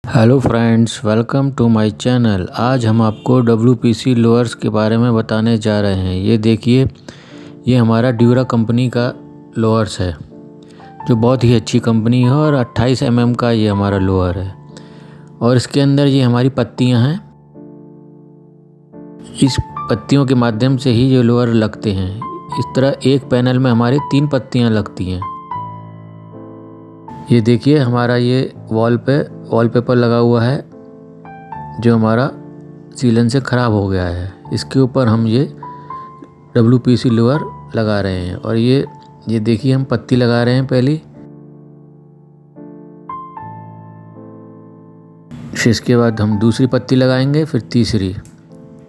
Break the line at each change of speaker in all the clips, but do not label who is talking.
Hello friends, welcome to my channel. आज हम आपको WPC लोअर्स के बारे में बताने जा रहे हैं। ये देखिए, ये हमारा ड्यूरा कंपनी का लोअर्स है जो बहुत ही अच्छी कंपनी है और 28 mm का ये हमारा लोअर है और इसके अंदर ये हमारी पत्तियां हैं। इस पत्तियों के माध्यम से ही ये लोअर लगते हैं। इस तरह एक पैनल में हमारे 3 पत्तियां लगती हैं। ये देखिए, हमारा ये वॉलपेपर लगा हुआ है जो हमारा सीलन से ख़राब हो गया है। इसके ऊपर हम ये WPC लोअर लगा रहे हैं और ये देखिए, हम पत्ती लगा रहे हैं पहली, फिर इसके बाद हम दूसरी पत्ती लगाएंगे, फिर तीसरी,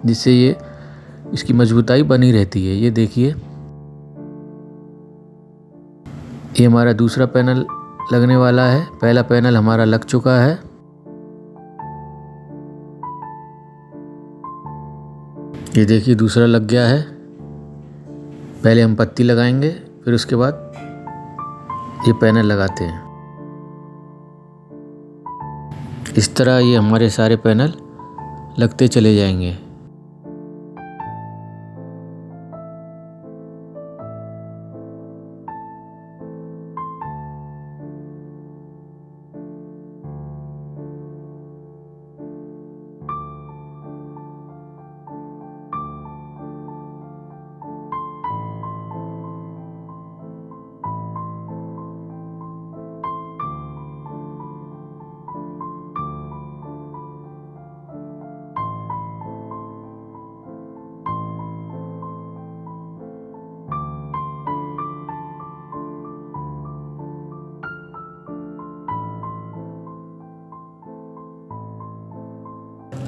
जिससे ये इसकी मजबूताई बनी रहती है। ये देखिए, ये हमारा दूसरा पैनल लगने वाला है। पहला पैनल हमारा लग चुका है। ये देखिए, दूसरा लग गया है। पहले हम पत्ती लगाएंगे, फिर उसके बाद ये पैनल लगाते हैं। इस तरह ये हमारे सारे पैनल लगते चले जाएंगे।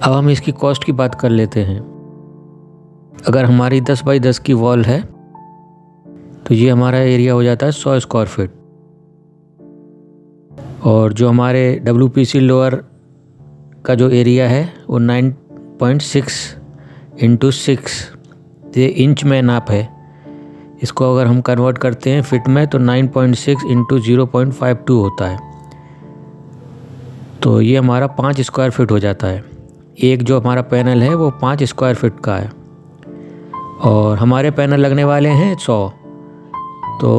अब हम इसकी कॉस्ट की बात कर लेते हैं। अगर हमारी 10 बाई 10 की वॉल है तो ये हमारा एरिया हो जाता है 100 स्क्वायर फीट। और जो हमारे WPC लोअर का जो एरिया है वो 9.6 × 6 ये इंच में नाप है। इसको अगर हम कन्वर्ट करते हैं फिट में तो 9.6 × 0.52 होता है। तो ये हमारा 5 स्क्वायर फीट हो जाता है। एक जो हमारा पैनल है वो 5 स्क्वायर फीट का है और हमारे पैनल लगने वाले हैं 100। तो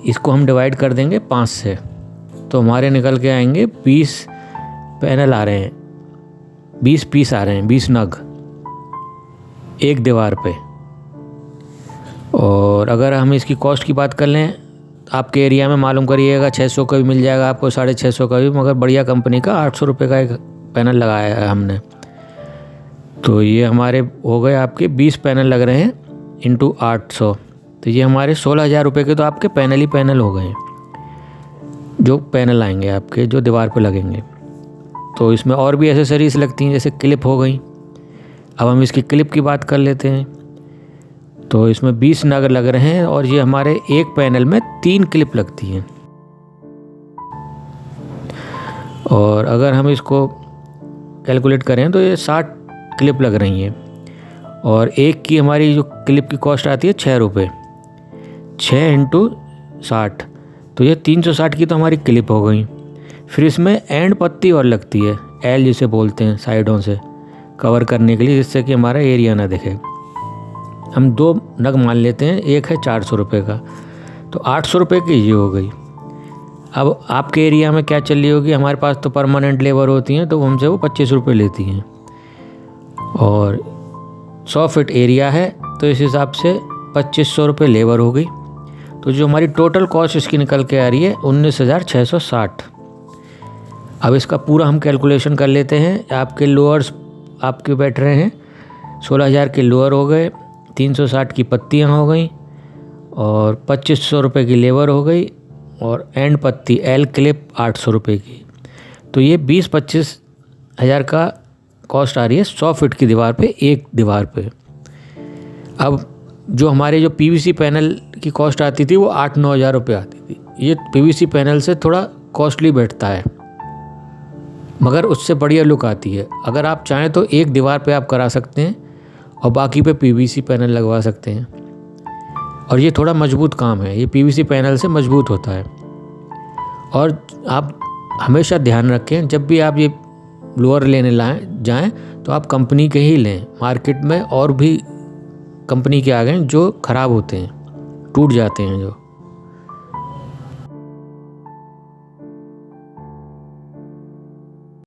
इसको हम डिवाइड कर देंगे 5 से, तो हमारे निकल के आएंगे 20 पैनल आ रहे हैं, 20 पीस आ रहे हैं, 20 नग एक दीवार पे। और अगर हम इसकी कॉस्ट की बात कर लें, आपके एरिया में मालूम करिएगा 600 का भी मिल जाएगा आपको, 650 का भी, मगर बढ़िया कंपनी का 800 रुपये का एक पैनल लगाया है हमने। तो ये हमारे हो गए आपके 20 पैनल लग रहे हैं × 800, तो ये हमारे 16,000 रुपये के तो आपके पैनल ही पैनल हो गए, जो पैनल आएंगे आपके जो दीवार पे लगेंगे। तो इसमें और भी एसेसरीज लगती हैं, जैसे क्लिप हो गई। अब हम इसकी क्लिप की बात कर लेते हैं। तो इसमें 20 नग लग रहे हैं और ये हमारे एक पैनल में 3 क्लिप लगती हैं। और अगर हम इसको कैलकुलेट करें तो ये 60 क्लिप लग रही हैं और एक की हमारी जो क्लिप की कॉस्ट आती है 6 रुपये। 6 × 60 तो ये 360 की तो हमारी क्लिप हो गई। फिर इसमें एंड पत्ती और लगती है, एल जिसे बोलते हैं, साइडों से कवर करने के लिए, जिससे कि हमारा एरिया ना दिखे। हम 2 नग मान लेते हैं, एक है 400 रुपये का, तो 800 रुपये की ये हो गई। अब आपके एरिया में क्या चल रही होगी, हमारे पास तो परमानेंट लेबर होती हैं, तो हमसे वो 25 रुपये लेती हैं। और 100 फीट एरिया है तो इस हिसाब से 2500 रुपये लेबर हो गई। तो जो हमारी टोटल कॉस्ट इसकी निकल के आ रही है 19,660। अब इसका पूरा हम कैलकुलेशन कर लेते हैं। आपके लोअर्स आपके बैठ रहे हैं 16,000 के लोअर हो गए, 360 की पत्तियाँ हो गई और 2500 रुपये की लेबर हो गई और एंड पत्ती एल क्लिप 800 रुपये की। तो ये 20-25 हज़ार का कॉस्ट आ रही है 100 फीट की दीवार पे, एक दीवार पे। अब जो हमारे जो PVC पैनल की कॉस्ट आती थी वो 8-9 हज़ार रुपये आती थी। ये PVC पैनल से थोड़ा कॉस्टली बैठता है, मगर उससे बढ़िया लुक आती है। अगर आप चाहें तो एक दीवार पे आप करा सकते हैं और बाकी पे PVC पैनल लगवा सकते हैं। और ये थोड़ा मजबूत काम है, ये PVC पैनल से मजबूत होता है। और हमेशा ध्यान रखें, जब भी आप ये ब्लोअर लेने जाएं तो आप कंपनी के ही लें। मार्केट में और भी कंपनी के आ गए जो ख़राब होते हैं, टूट जाते हैं जो।